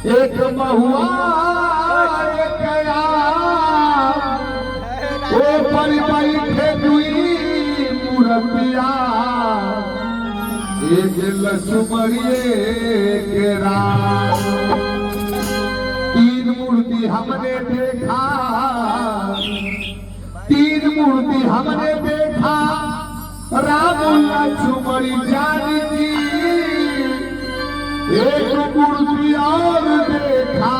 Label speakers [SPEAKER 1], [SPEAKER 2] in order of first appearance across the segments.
[SPEAKER 1] एक महुआ एक आम, ओ पर बैठे दुई मूर्तिया, एक लक्ष्मणिए के राम। तीन मूर्ति हमने देखा, तीन मूर्ति हमने देखा, राम लक्ष्मण जानी जी। एक मूर्ति और देखा,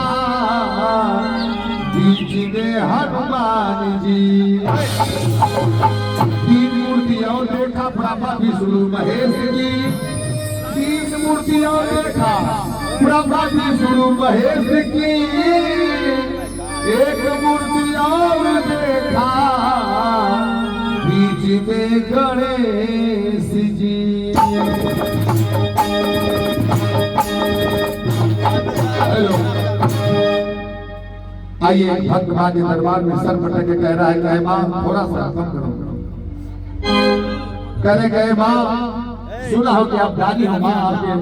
[SPEAKER 1] बीच में हनुमान जी। तीन मूर्ति और देखा, ब्रह्मा विष्णु महेश जी। तीन मूर्ति और देखा, ब्रह्मा विष्णु महेश की। एक मूर्ति और देखा, बीच में गणेश जी। हेलो, आइए भक्त मां के दरबार में सर पटक के कह रहा है कि मां थोड़ा सा कम करो। कह रहे गए मां, सुना हो कि आप दानी हो मां, आपके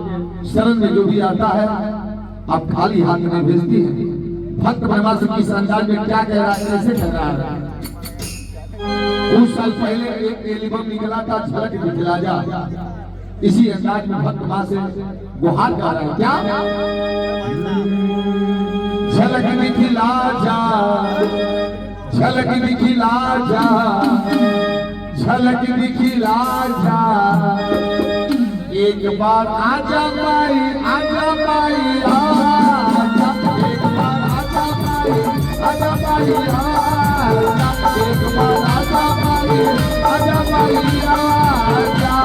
[SPEAKER 1] शरण में जो भी आता है आप खाली हाथ में भेजती है। भक्त ब्रह्मा से किस अंदाज में क्या कह रहा है, कैसे कह रहा है। कुछ साल पहले एक एल्बम निकला था झलक दिखला जा, इसी अंदाज में भक्त मां से गुहार गा रहा है। क्या झलक दिखला जा, झलक दिखला जा, झलक दिखला जा। एक बार आजा माई, आजा माई, आजा। एक बार आजा माई, आजा माई, आजा। एक बार आजा माई, आजा माई, आजा।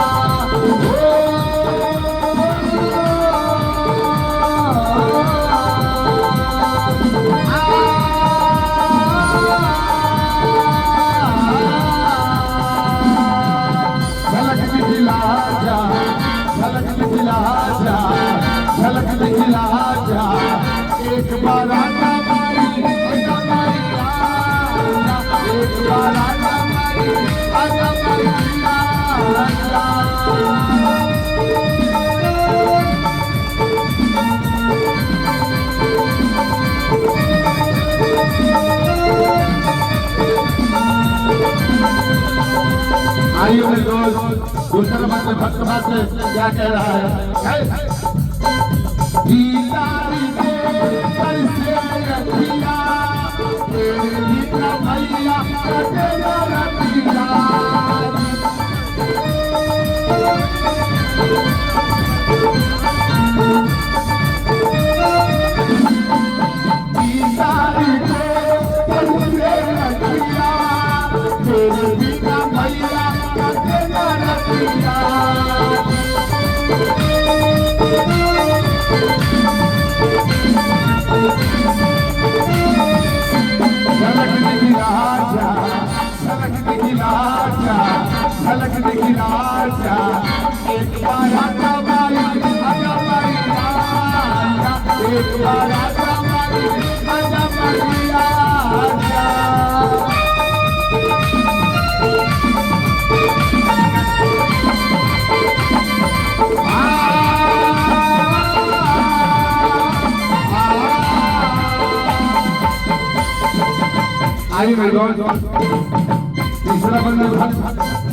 [SPEAKER 1] झलक दिखला जा, झलक दिखला जा, झलक दिखला जा। एक बार आजा माई, आजा माई, आजा। एक बार आजा माई, आजा माई, आजा। आइए मेरे दोस्त, दूसरा बात में भक्त बात से क्या कह रहा है। गीतारी के पर से रखिया, तेरे गीता भैया कटेगा रखिया। गीतारी के पर से रखिया, तेरे गीता भैया कटेगा रखिया। झलक दिखला जा, झलक दिखला जा, झलक दिखला जा। एक बार आजा माई, आजा माई, आजा। एक बार आजा माई, आजा माई, आजा। आइए मेरे दोस्त, तीसरा बंदा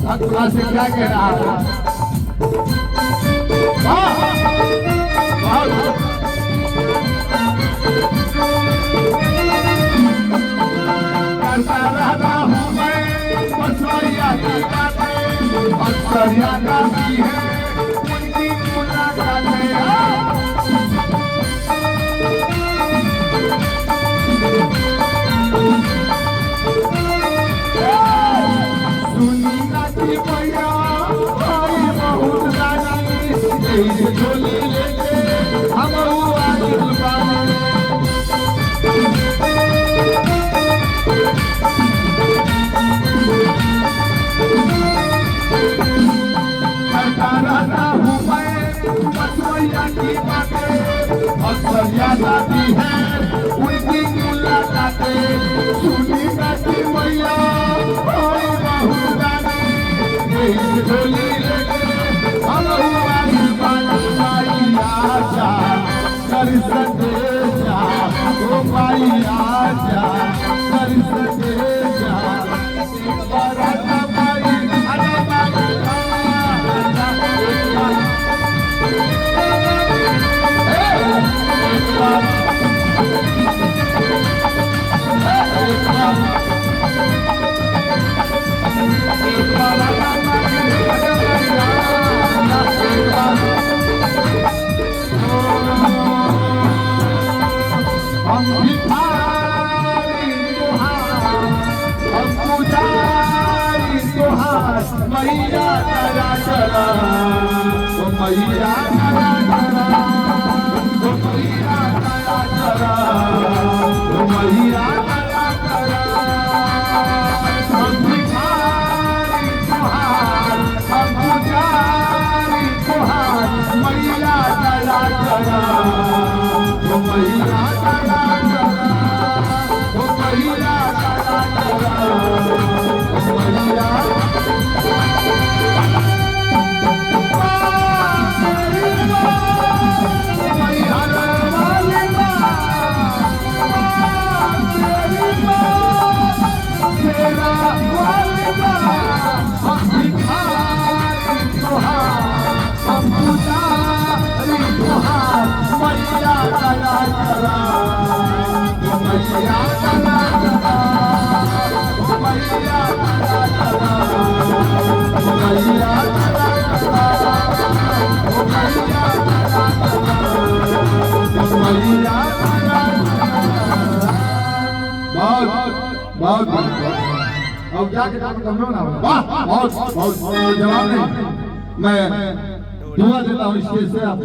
[SPEAKER 1] भक्त से क्या कह रहा है। करता रहता हूँ मैं बसवरिया की बातें, बसवरिया गाती है उनकी मुलाकातें। झोली लेके हम करता रहता हूँ मैं बसवैया की बातें, बसवैया गाती है उनकी मुलाकातें। सुनी गाती मैया बहुत गाने, झोली लेके हम कर संदेश ओ माई आजा दर्श दे जा एक बार आजा माई आजा माई आजा एक बार हम भिखारी तुहार हम पुजारी तुहार मैया करा करा ओ मैया करा करा ओ मैया करा करा ओ मैया करा करा हम भिखारी तुहार हम पुजारी तुहार मैया करा करा ओ मैया करा करा ओ मैया करा करा ओ मैया बहुत अब जाके कमरों ना वाह बहुत बहुत जवाब नहीं मैं दुआ देता हूँ स्टेज से आप